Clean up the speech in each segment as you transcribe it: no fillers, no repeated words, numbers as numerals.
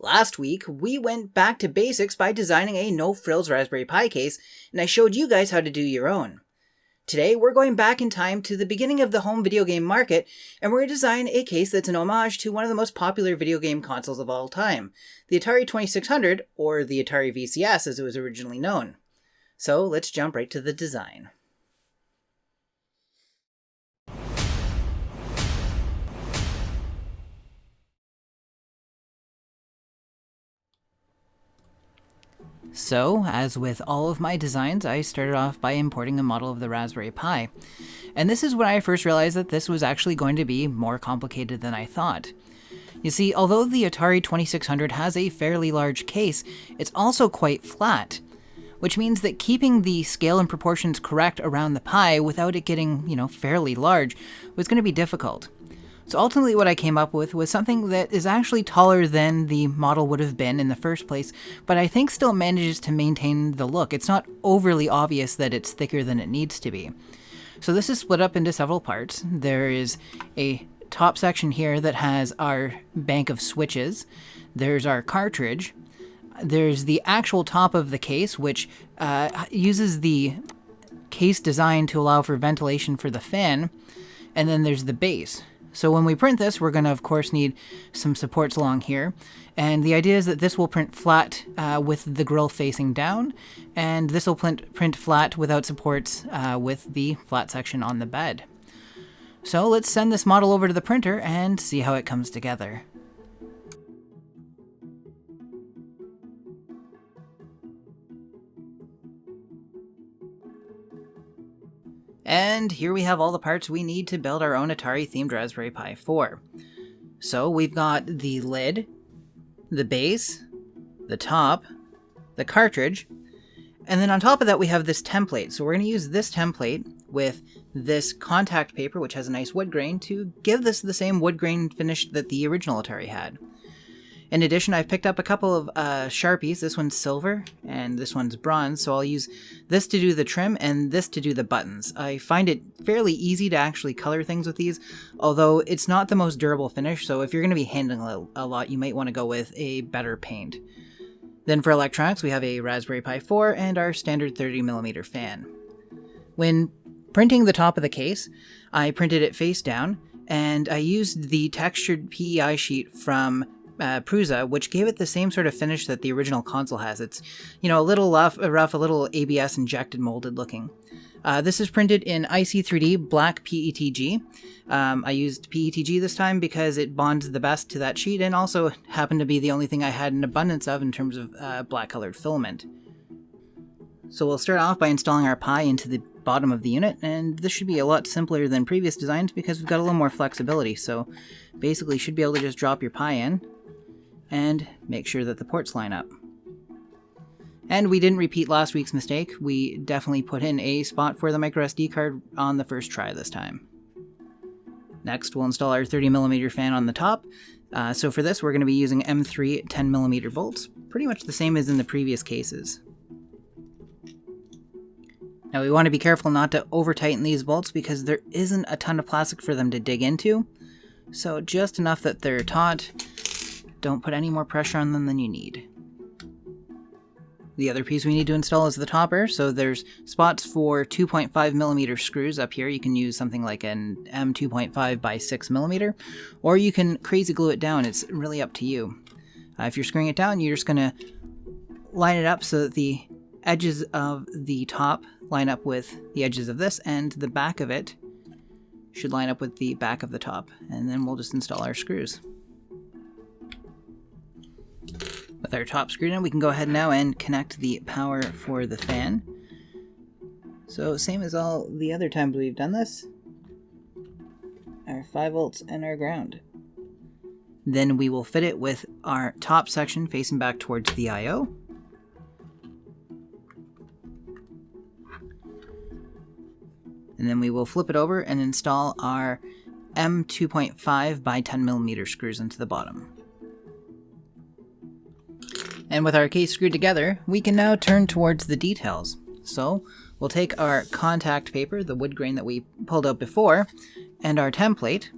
Last week, we went back to basics by designing a no-frills Raspberry Pi case, and I showed you guys how to do your own. Today, we're going back in time to the beginning of the home video game market, and we're going to design a case that's an homage to one of the most popular video game consoles of all time, the Atari 2600, or the Atari VCS as it was originally known. So let's jump right to the design. So, as with all of my designs, I started off by importing a model of the Raspberry Pi. And this is when I first realized that this was actually going to be more complicated than I thought. You see, although the Atari 2600 has a fairly large case, it's also quite flat, which means that keeping the scale and proportions correct around the Pi without it getting, fairly large was going to be difficult. So ultimately what I came up with was something that is actually taller than the model would have been in the first place, but I think still manages to maintain the look. It's not overly obvious that it's thicker than it needs to be. So this is split up into several parts. There is a top section here that has our bank of switches. There's our cartridge. There's the actual top of the case, which uses the case design to allow for ventilation for the fan. And then there's the base. So when we print this, we're going to, of course, need some supports along here. And the idea is that this will print flat with the grill facing down, and this will print flat without supports with the flat section on the bed. So let's send this model over to the printer and see how it comes together. And here we have all the parts we need to build our own Atari-themed Raspberry Pi 4. So we've got the lid, the base, the top, the cartridge, and then on top of that we have this template. So we're going to use this template with this contact paper, which has a nice wood grain, to give this the same wood grain finish that the original Atari had. In addition, I've picked up a couple of Sharpies. This one's silver, and this one's bronze, so I'll use this to do the trim and this to do the buttons. I find it fairly easy to actually color things with these, although it's not the most durable finish, so if you're going to be handling a lot, you might want to go with a better paint. Then for electronics, we have a Raspberry Pi 4 and our standard 30mm fan. When printing the top of the case, I printed it face down, and I used the textured PEI sheet from Prusa, which gave it the same sort of finish that the original console has. It's, a little rough, a little ABS injected molded looking. This is printed in IC3D black PETG. I used PETG this time because it bonds the best to that sheet and also happened to be the only thing I had an abundance of in terms of black colored filament. So we'll start off by installing our Pi into the bottom of the unit, and this should be a lot simpler than previous designs because we've got a little more flexibility. So basically you should be able to just drop your Pi in and make sure that the ports line up. And we didn't repeat last week's mistake. We definitely put in a spot for the microSD card on the first try this time. Next, we'll install our 30mm fan on the top. So for this, we're going to be using M3 10mm bolts, pretty much the same as in the previous cases. Now we want to be careful not to over-tighten these bolts because there isn't a ton of plastic for them to dig into. So just enough that they're taut. Don't put any more pressure on them than you need. The other piece we need to install is the topper, so there's spots for 2.5mm screws up here. You can use something like an M2.5 by 6mm, or you can crazy glue it down. It's really up to you. If you're screwing it down, you're just going to line it up so that the edges of the top line up with the edges of this, and the back of it should line up with the back of the top. And then we'll just install our screws. With our top screwed in, we can go ahead now and connect the power for the fan. So same as all the other times we've done this, our 5 volts and our ground. Then we will fit it with our top section facing back towards the I/O. And then we will flip it over and install our M2.5 by 10mm screws into the bottom. And with our case screwed together, we can now turn towards the details. So we'll take our contact paper, the wood grain that we pulled out before, and our template.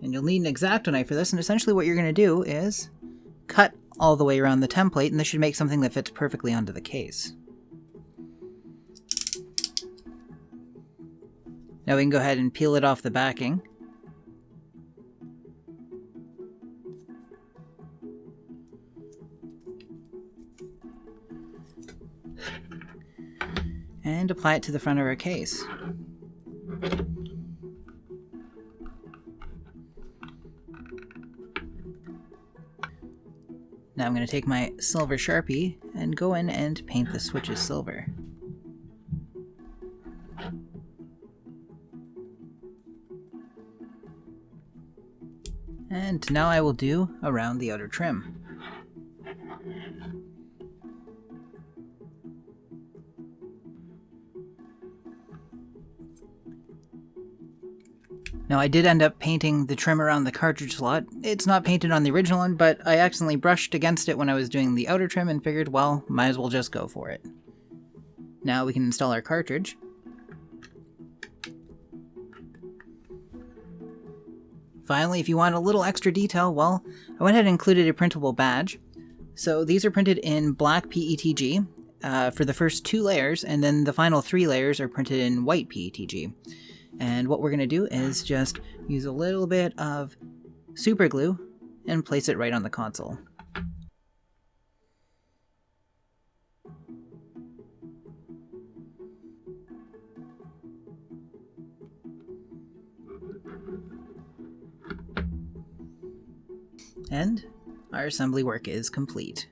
And you'll need an X-Acto knife for this, and essentially what you're going to do is cut all the way around the template, and this should make something that fits perfectly onto the case. Now we can go ahead and peel it off the backing. And apply it to the front of our case. Now I'm going to take my silver Sharpie and go in and paint the switches silver. And now I will do around the outer trim. Now I did end up painting the trim around the cartridge slot. It's not painted on the original one, but I accidentally brushed against it when I was doing the outer trim and figured, well, might as well just go for it. Now we can install our cartridge. Finally, if you want a little extra detail, well, I went ahead and included a printable badge. So these are printed in black PETG for the first 2 layers, and then the final 3 layers are printed in white PETG. And what we're going to do is just use a little bit of super glue and place it right on the console. And our assembly work is complete.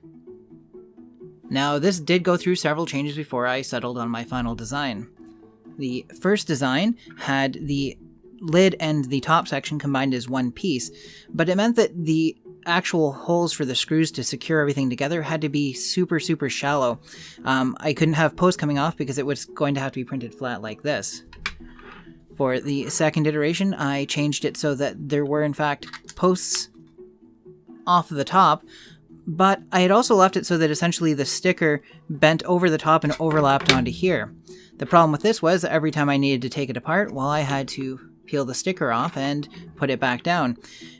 Now, this did go through several changes before I settled on my final design. The first design had the lid and the top section combined as one piece, but it meant that the actual holes for the screws to secure everything together had to be super shallow. I couldn't have posts coming off because it was going to have to be printed flat like this. For the second iteration, I changed it so that there were in fact posts off the top, but I had also left it so that essentially the sticker bent over the top and overlapped onto here. The problem with this was every time I needed to take it apart, well, I had to peel the sticker off and put it back down.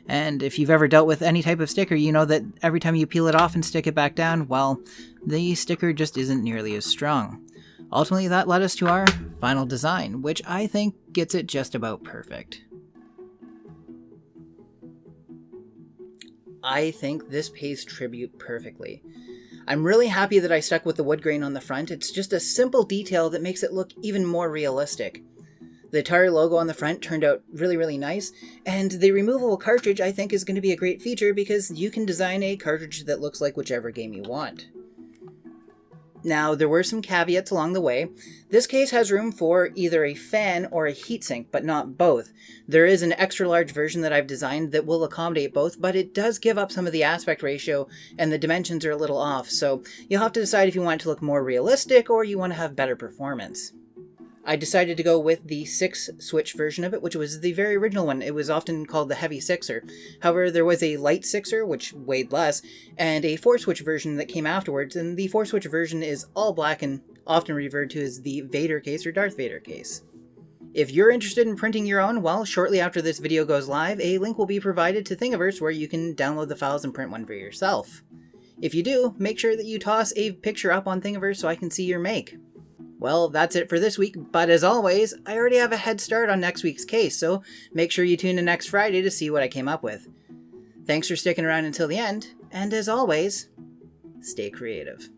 And if you've ever dealt with any type of sticker, you know that every time you peel it off and stick it back down, well, the sticker just isn't nearly as strong. Ultimately, that led us to our final design, which I think gets it just about perfect. I think this pays tribute perfectly. I'm really happy that I stuck with the wood grain on the front. It's just a simple detail that makes it look even more realistic. The Atari logo on the front turned out really nice, and the removable cartridge I think is going to be a great feature because you can design a cartridge that looks like whichever game you want. Now, there were some caveats along the way. This case has room for either a fan or a heatsink, but not both. There is an extra large version that I've designed that will accommodate both, but it does give up some of the aspect ratio and the dimensions are a little off, so you'll have to decide if you want it to look more realistic or you want to have better performance. I decided to go with the 6-switch version of it, which was the very original one. It was often called the Heavy Sixer. However, there was a Light Sixer, which weighed less, and a 4-switch version that came afterwards, and the 4-switch version is all black and often referred to as the Vader case or Darth Vader case. If you're interested in printing your own, well, shortly after this video goes live, a link will be provided to Thingiverse where you can download the files and print one for yourself. If you do, make sure that you toss a picture up on Thingiverse so I can see your make. Well, that's it for this week, but as always, I already have a head start on next week's case, so make sure you tune in next Friday to see what I came up with. Thanks for sticking around until the end, and as always, stay creative.